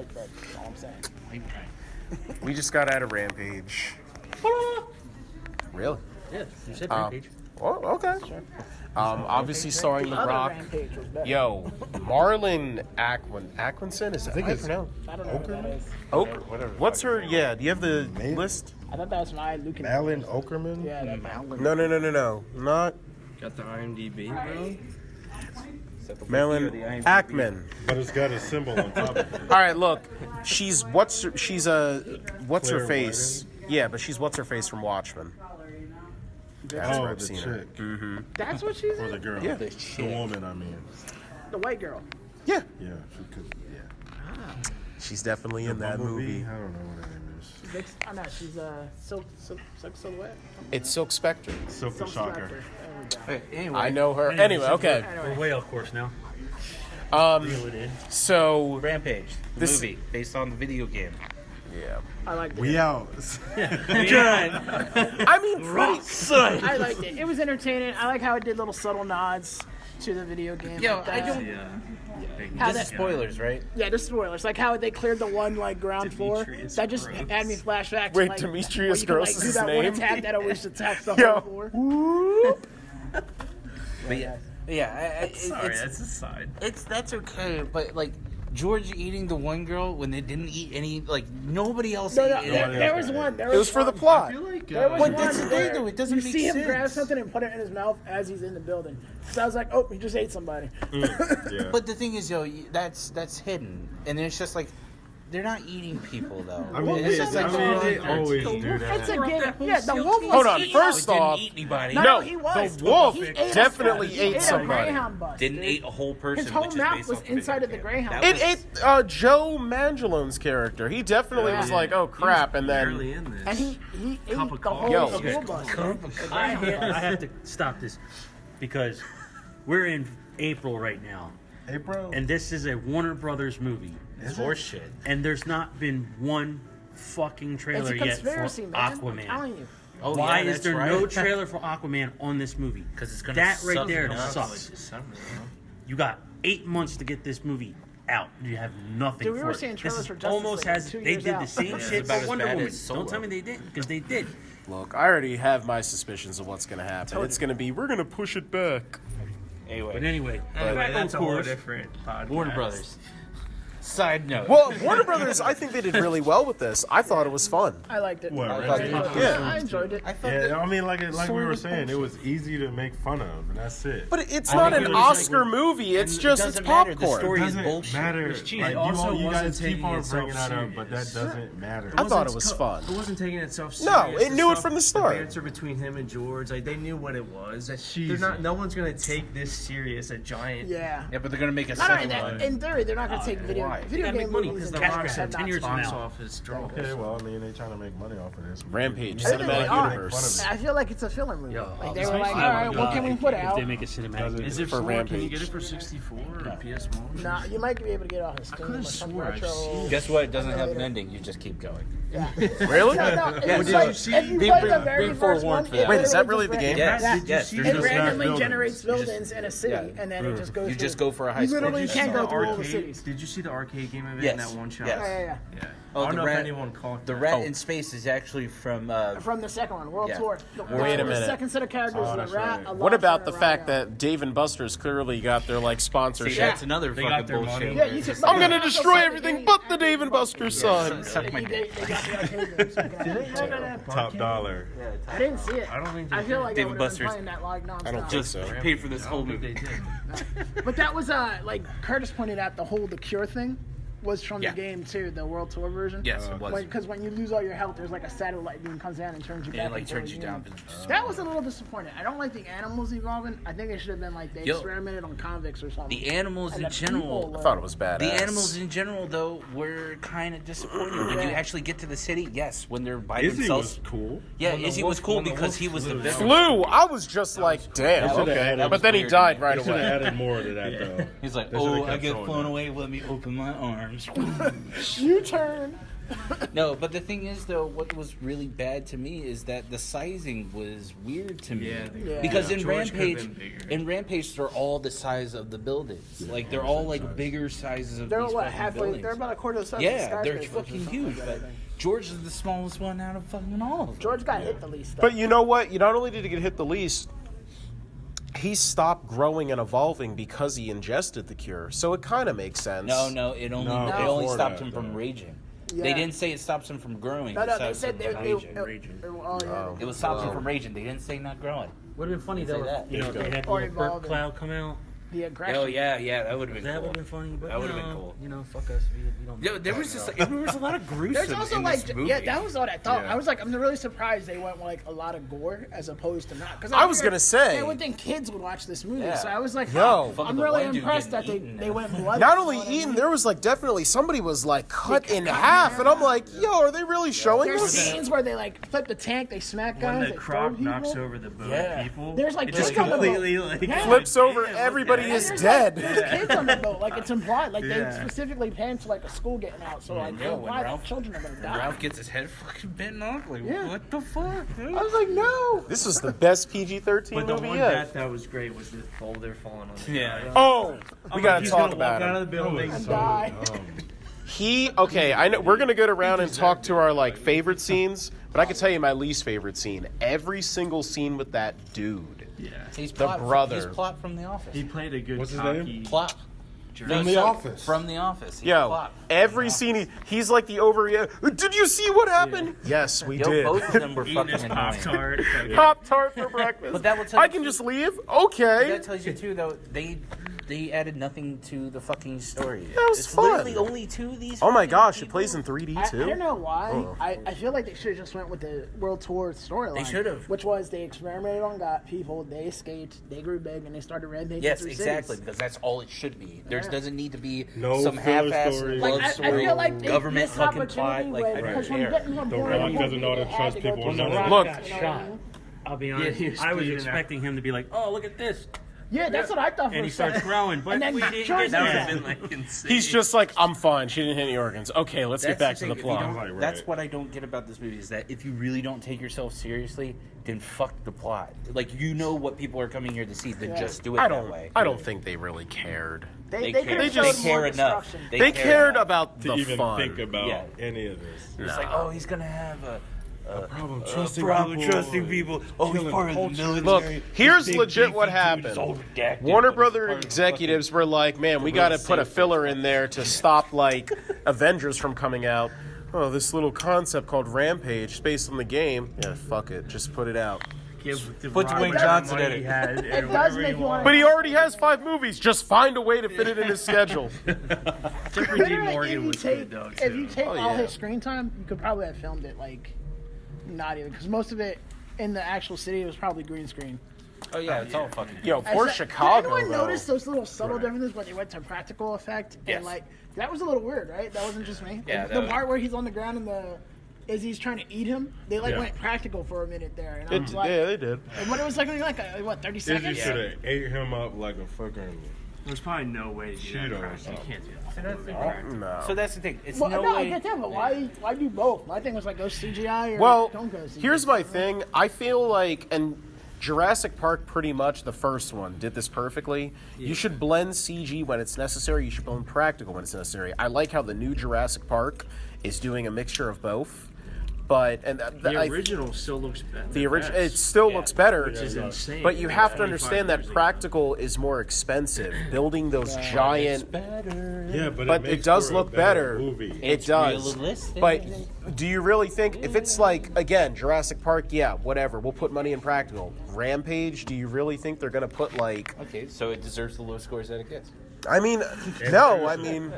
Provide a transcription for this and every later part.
Hype train. That's all I'm saying. Hype train. We just got out of Rampage. Really? Yeah, you said Rampage. Oh, okay. Sure. Obviously starring The Rock. Rampage was better. Yo, Marlon Atkinson? Is that how you pronounce? I don't know what that is. Whatever. What's her? Yeah, do you have the list? I thought that was my Luke and Alan Okerman? Yeah, that Malin. No. Not Got the IMDb, bro. Malin Ackman. But it's got a symbol on top of it. All right, look. What's her Claire face? Yeah, but she's what's her face from Watchmen. That's where I've the seen chick. her. Mm-hmm. That's what she's Or in? the girl. Yeah. The woman, I mean. The white girl. Yeah. Yeah, she could, yeah. She's definitely in that Bumblebee? movie. I don't know what her name is. Oh, no, she's Silk Silhouette. It's Silk Spectre. Silk the Shocker. There we go. Hey, anyway. I know her. Anyway, okay. We're way off course now. So Rampage, the This- movie based on the video game. yeah. I liked it. We out. I mean, pretty. I liked it. It was entertaining. I like how it did little subtle nods to the video game. Yo, like I that. don't. How This that, is spoilers, right? yeah, just spoilers. Like how they cleared the one ground floor. Demetrius That just Gross. had me flashbacks. Wait, like, Demetrius where you can, Gross like, is do his that one name? attack that always attacks the Yo. whole floor. Whoop. But yeah. Sorry, that's a side. That's okay, but like George eating the one girl when they didn't eat any, like nobody else No, ate no, any. there was one. It was for the plot. I feel like There was But one that's the thing, where though, it doesn't you make see him grab sense. something and put it in his mouth as he's in the building. So I was like, oh, he just ate somebody. Yeah. But the thing is, yo, that's hidden, and it's just like they're not eating people though. I mean, it's they, just like they always do It's that. a given. Yeah, the wolf was Hold on. eating- First didn't off, eat anybody. No, no, he was. the wolf He ate definitely he ate a somebody. Greyhound bus, Didn't dude. eat a whole person. His whole which is mouth based was off the inside video of the game. Greyhound. That It was- Joe Mangelone's character. He definitely was like, oh crap, and barely then in this. And he ate Cup the of whole coffee. Yo. school bus. dude. I have to stop this because we're in April right now, April? and this is a Warner Brothers movie, It's horse shit. and there's not been one fucking It's trailer a yet for conspiracy, man. I'm Aquaman. telling you. Oh, Why yeah, is that's there right. no trailer for Aquaman on this movie? Because it's gonna that right suck there enough. sucks. December, You got 8 months to get this movie out. You have nothing Dude, we for were it. seeing This trailers is for Justice almost League has 2 they years did out. the same It's shit about for as Wonder bad Woman. as Solo. Don't tell me they didn't, because they did. look, I already have my suspicions of what's gonna happen. It's gonna be we're gonna push it back. Anyway, But anyway, Anyway, back on that's a whole course. different podcast. Warner Brothers. Side note. Well, Warner Brothers, I think they did really well with this. I thought it was fun. I liked it. What, I Resident enjoyed it. Yeah. I enjoyed it. I thought Yeah, that, I mean, like we Story were was saying, it was easy to make fun of, and that's it. But it's I not think an it was Oscar like- movie. It's it just it's doesn't matter. The popcorn. story It is doesn't bullshit. matter. cheesy. Like, It also you wasn't guys keep taking on itself bringing that up, but that serious. doesn't matter. I thought it was fun. It wasn't taking itself No, serious. it The knew it stuff- from the start. The banter between him and George, like they knew what it was. They're Cheesy. not. No one's gonna take this serious. A giant. Yeah. Yeah, but they're gonna make a Not only second that, one. in theory, they're not going to take video Why? video They gotta game make money movies because and the cash Rock grab. had 10 years from box now. office draws. Okay, well, I mean, they trying to make money off of this. Rampage, I think they cinematic are. universe. I feel like it's a filler movie. Yo, Like they I'll were like, say all right, what can we put if out? they make a cinematic. Is it For for Can you Rampage. get it for 64 or PS1? Nah, you might be able to get it off of Steam could've or some swore I've retro. seen Guess what? It doesn't have an ending. You just keep going. Yeah. Really? No, no. If Yeah, you did play, you see- if you be play pre- the be very first forewarned one, for it that. Wait, is that literally really the just game? Yes, Yeah. yes. you There's It see no the- randomly buildings. generates buildings in a city, Yeah. and then it just goes. You through. just go for a high You school. literally Did you can't see go the through all the arcade? cities. Did you see the arcade game of it Yes, in that one shot? yes. Yeah. Yeah. Oh, I don't the know rat- if anyone caught The that. rat in space is actually from. From the second one, World Yeah. Tour. Wait a The minute. second set of characters Oh, is a that's rat. right. A What lobster, about and the a fact rhino. that Dave and Buster's clearly got their like See, sponsorship? that's another They fucking got their bullshit. money. Yeah, you can. I'm gonna destroy everything but the Dave and Buster's son. Suck my They dick. got the arcade games. so you can have it. Top dollar. I didn't see it. I don't think I they feel did. like Dave I and would have been Buster's. playing that like nonstop. I don't think Just so. paid for this I whole don't think movie. they did. But that was like Curtis pointed out the whole The Cure thing was from Yeah. the game too, the World Tour version. Yes, it was. Because when you lose all your health, there's like a satellite beam comes down and turns you And back. it like into turns a you down. human. That was a little disappointing. I don't like the animals evolving. I think it should have been like they Yo. experimented on convicts or something. The animals And in the general. people, I thought it was badass. The animals in general, though, were kind of disappointing. When you Yeah. actually get to the city, yes, when they're by Izzy themselves. was cool. Yeah, When the Izzy wolf- was cool when the because wolf he was the flew, villain. Flew. I was just like, damn. That should've Okay, added- but then he weird. died right They should have away. added more to that, though. He's like, They should've oh, I kept get showing flown that. away. Let me open my arms. arms. U-turn. No, but the thing is, though, what was really bad to me is that the sizing was weird to me. Yeah. Because in George could've Rampage, been bigger. they're all the size of the buildings. Like they're all like bigger sizes of They're these what, fucking halfway? buildings. They're about a quarter of the size. Yeah, of the they're skyscrapers or fucking something huge. like that, I But think. George is the smallest one out of fucking all of them. George got hit the least. Though. But you know what? You not only did he get hit the least, he stopped growing and evolving because he ingested the cure. So it kind of makes sense. No, it only before stopped that, him from though. raging. Yeah. They didn't say it stops him from growing. No, it they stops said him they, from they, raging. oh, yeah. It was stops him from raging. They didn't say not growing. Would have been funny Say though. that. If, you know, they had Or the little burp evolving. cloud come out. The aggression. Oh yeah, that would have been That cool. would have been funny. But That would've no, been cool. You know, fuck us. We don't. Yo, there was just like, there was a lot of gruesome There's also in like, this movie. yeah, that was what I thought. Yeah. I was like, I'm really surprised they went with like a lot of gore as opposed to not. Because I was gonna say- I would think kids would watch this movie, Yeah. so I was like, Yo. I'm the really one dude impressed that getting they eaten. went blood. Not only eaten, there was like definitely somebody was like cut in half, and I'm like, yo, are they really showing There's this? scenes where they like flip the tank, they smack guys, When they the throw croc people. knocks over the boat Yeah. people, There's, like, it just kids on the boat. completely like Yeah. Flips over, Damn, everybody okay. is There's, dead. Like, there's kids on the boat, like it's implied, like they Yeah. specifically pan to like a school getting out, so like they Yeah, when imply that Ralph- children are gonna And die. Ralph gets his head fucking bitten off. Like, Yeah. what the fuck, dude? I was like, no. This was the best PG-13 But the movie one yet. death that was great was the boulder falling on the Yeah. guy. Oh, we gotta He's talk gonna about walk out it. of the building. And die. Okay, I know we're gonna go around and talk to our like favorite scenes, but I can tell you my least favorite scene. Every single scene with that dude. Yeah, He's The Plot, brother. He's Plot from The Office. he played a good What's his cocky. name? Plot. From The Office. From The Office. He's Yo, Plot. every scene he's like the did you see what happened? Yes, we Yo, did. both of them were Eating his fucking Pop annoying. Tart. Pop Tart for breakfast. But that will tell I you can too- just leave? But Okay. that tells you too, though, they added nothing to the fucking story. That was it's fun. literally only two of these. Oh my fucking gosh, it people. plays in 3D I too? don't know why. Oh. I feel like they should have just went with the World Tour storyline. They should've. Which was they experimented on got people, they escaped, they grew big, and they started rampaging Yes, through exactly, cities. because that's all it should be. There Yeah. doesn't need to be No some filler half-assed stories. love Like, I story, feel like they government missed fucking plot. opportunity Like, I don't because when care. getting to a The point Rock where doesn't know they to had trust to go people through on the the Rock, Look. you know what I Shot. mean? I'll be Yeah, honest. he was I was speeding up. expecting him to be like, "Oh, look at this," Yeah, that's what I thought for and a he starts second. growing. But And then we didn't George get That would Yeah. have that. been like insane. He's just like, I'm fine. She didn't hit any organs. Okay, let's get back to the thing, if you plot. don't- Right, right. That's what I don't get about this movie is that if you really don't take yourself seriously, then fuck the plot. Like you know what people are coming here to see, then Yeah. just do it I that way. don't think they really cared. They care. could have They showed just- care more enough. destruction. They care cared enough. about to the even fun. think about Yeah. any of this. It's like, oh, he's gonna have a Problem trusting people. Oh, he's killing part of the culture. military. Look, here's Big legit beefy what dude, happened. he's all redacted, Warner but he's Brother part of the executives were like, man, we got to put a filler in there to stop like Avengers from coming out. Oh, this little concept called Rampage, based on the game. Yeah, fuck it, just put it out. Put Dwayne Johnson in it. It does make you want But he already has 5 movies. Just find a way to fit it in his schedule. Jeffrey D. Morgan was good though If you too. take Oh, all yeah. his screen time, you could probably have filmed it like not even because most of it in the actual city was probably green screen. Oh yeah, it's all fucking. Yo, poor Did Chicago, anyone though. notice those little subtle differences when they went to practical effect? Yes. And like that was a little weird, right? That wasn't just me. Yeah, Like, that the was- part where he's on the ground and Izzy's trying to eat him, they like Yeah. went practical for a minute there, and I was like, Yeah, they did. and what it was like, what 30 Izzy seconds? should have ate him up like a fucking There's probably no way to do Cheeto that. or Crash. You something. can't do that. No. So that's the thing. It's Well, no no, I way. get that, but why do both? My thing was like go CGI or Well, don't go CGI. here's my thing. I feel like, and Jurassic Park pretty much, the first one, did this perfectly. You should blend CG when it's necessary. You should blend practical when it's necessary. I like how the new Jurassic Park is doing a mixture of both. But, and The original still looks better. the original, it still looks better. which is insane. But you have to 25 understand that years ago. practical is more expensive. Building those giant... yeah, But makes it does for a look better. movie. It It's does. realistic. But do you really think if it's like again Jurassic Park? Yeah, whatever. We'll put money in practical. Rampage. Do you really think they're gonna put like? Okay, so it deserves the low scores that it gets. I mean, no. I mean,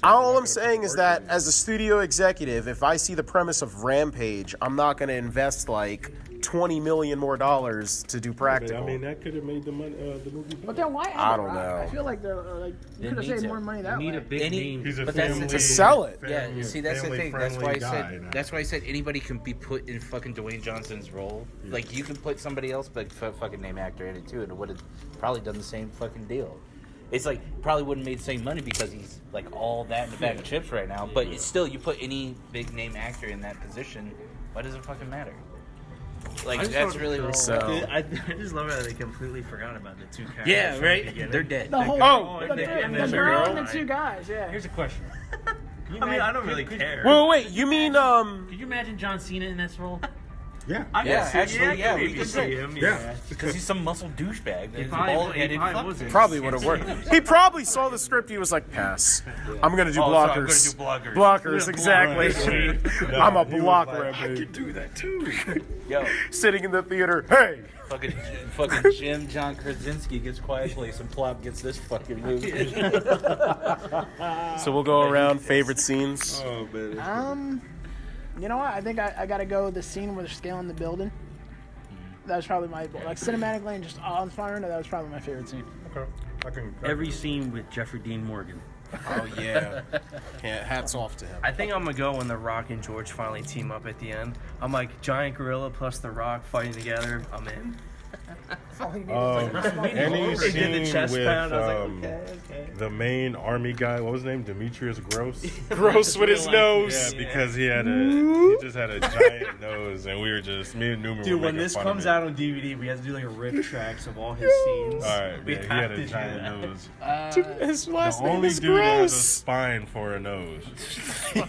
all I'm saying is that as a studio executive, if I see the premise of Rampage, I'm not gonna invest like $20 million more to do practical. I mean, that could have made the movie better. But then why? I add don't Rock? know. I feel like they're like They you could have need saved to. more money You that need way. a big Any- name. He's a But that's family, to sell it. Yeah, you see, that's the thing. That's why I said. family-friendly guy That's why I said anybody can be put in fucking Dwayne Johnson's role. Like you can put somebody else, but fucking name actor in it too, and it would have probably done the same fucking deal. It's like probably wouldn't have made the same money because he's like all that in the bag of chips right now. But it's still, you put any big name actor in that position, why does it fucking matter? Like that's really what. I just love how they completely forgot about the two characters. Yeah, from the right. beginning. They're dead. The whole and the then girl girl. and the two guys. Yeah. Here's a question. I mean, I don't really care. Wait, you mean Could you imagine John Cena in this role? Yeah. Yeah, actually, yeah, we we can could see him. Yeah. because he's some muscle douchebag. That's probably- bald-headed he probably fuck. wasn't. probably would have worked. He probably saw the script. He was like, pass. I'm gonna do Oh, so blockers. I'm gonna do blockers. Blockers, exactly. I'm a blocker. I could do that too. Yo, Sitting in the theater. Hey. fucking Jim John Krasinski gets Quiet Place and Plop gets this fucking movie. So we'll go around favorite scenes. Oh man. You know what? I think I gotta go the scene where they're scaling the building. That was probably my cinematically and just awe-inspiring. That was probably my favorite scene. Okay. I can. Every scene with Jeffrey Dean Morgan. Oh yeah. Hats off to him. I think I'm gonna go when The Rock and George finally team up at the end. I'm like giant gorilla plus The Rock fighting together. I'm in. Any They did the scene chest with pound. I was like, okay. the main army guy. What was his name? Demetrius Gross. Gross with his nose. Yeah, because he just had a giant nose, and we were just me and Newman. Dude, were when making this fun comes of it. out on DVD, we have to do like a rip tracks of all his scenes. All right, We yeah, he have had to a do giant that. nose. His The last name only is dude that has a Gross. spine for a nose.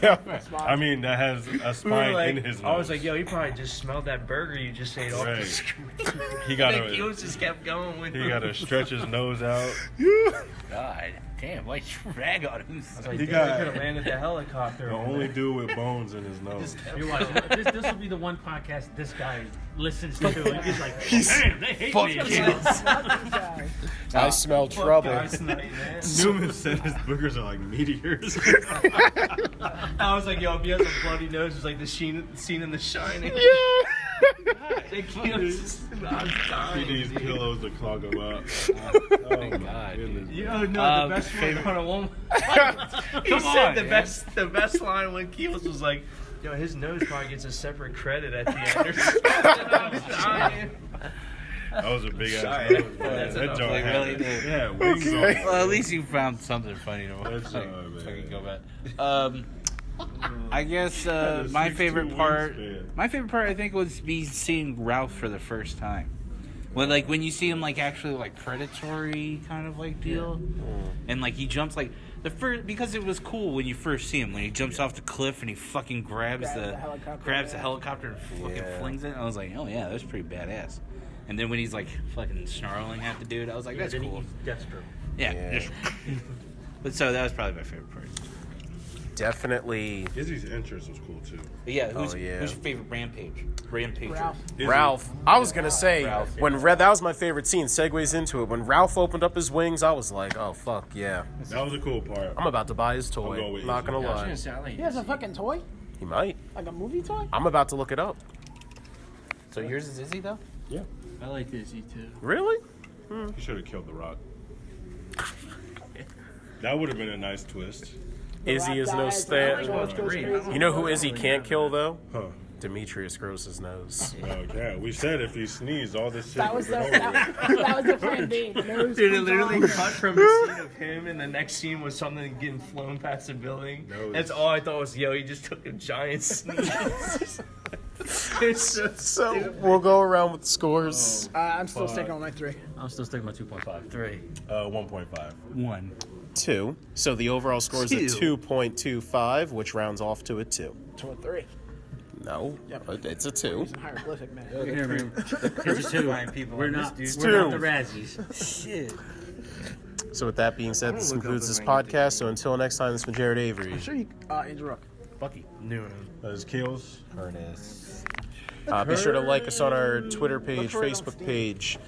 Yeah. I mean, that has a We were spine like, in his nose. I was like, yo, he probably just smelled that burger you just ate off the Right. screen. He got He to just kept going with he him. got to stretch his nose out. God damn, why drag on him? Like, He damn, got- they could have landed the helicopter. The only dude with bones in his nose. You're watching. This will be the one podcast this guy listens to. And he's like, damn, they hate Fuck me. kids. I smell trouble. Guys tonight, man. Newman said his boogers are like meteors. I was like, yo, if he has a bloody nose, it's like the scene in The Shining. They killed us. I'm He dying. needs dude. pillows to clog him up. Oh my God, goodness. Yo, no, the best one. Hold on, one. He said the best line when Keelis was like, yo, his nose probably gets a separate credit at the end. Or something. I was dying. That was a big ass Sorry. nose, man. That's That enough. joint They had really it. did. Yeah, wings on it. Well, at least you found something funny to watch. That's man. Fucking go back. I guess Had a my 6'2" favorite part. wingspan. My favorite part, I think, was me seeing Ralph for the first time. When you see him like actually like predatory kind of like deal, and like he jumps like the first because it was cool when you first see him when he jumps off the cliff and he fucking grabs the helicopter and fucking flings it. I was like, oh yeah, that's pretty badass. And then when he's like fucking snarling at the dude, I was like, that's Then he cool. eats Deathstroke. Yeah. Just, but so that was probably my favorite part. Definitely Izzy's entrance was cool too. But yeah, who's yeah. your favorite Rampage? Rampage. Ralph. I was gonna say when that was my favorite scene. Segues into it when Ralph opened up his wings. I was like, oh fuck yeah, That was a cool part. I'm about to buy his I'm toy. going with Not gonna Izzy. lie, He has a fucking toy, he might. like a movie toy. I'm about to look it up. So yours is Izzy though? Yeah. I like Izzy too. Really? He should have killed the Rock. That would have been a nice twist. Izzy is no Stan. Stan. You know who Izzy can't kill though? Huh. Demetrius Gross's nose. Okay. We said if he sneezed, all this shit That would was have the been over. that was the plan B. The nose Dude, it comes literally off. cut from a scene of him, and the next scene was something getting flown past the building. No, That's all I thought was, yo, he just took a giant sneeze. It's just So we'll go around with scores. I'm still sticking on my 3. I'm still sticking with 2.5. 3. 1.5. 1. 2. So the overall score is a 2.25, which rounds off to a 2. To a 3. No, Yep. it's a 2. He's a hieroglyphic man. It's a 2. We're not It's we're not two. the Razzies. Shit. So with that being said, this look up concludes the this ring. podcast. So until next time, this has been Jared Avery. I'm sure you interrupt. Bucky. His kills. Ernest. Be sure to like us on our Twitter page, Facebook page,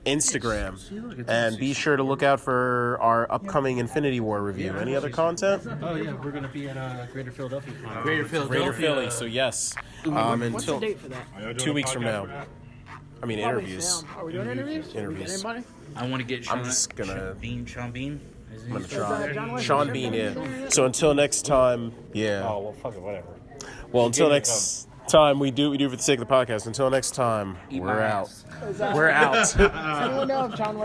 Instagram, and be sure to look out for our upcoming Infinity War review. Any other content? Oh yeah, we're gonna be at Greater Philadelphia. Greater Greater Philadelphia. Philly. So yes, What's the until date for that? Are y'all doing 2 a weeks from podcast now. for that? I mean Probably interviews. film. Are we doing interviews? Interviews. Anybody? I want to get Sean, I'm just gonna- Sean Bean. I'm gonna Is that John try. Wayne? Sean Bean, yeah. So until next time, yeah. Oh well, fuck it, whatever. Well, until next time, we do for the sake of the podcast. Until next time, Eat we're my out. ass. We're out. Does anyone know if John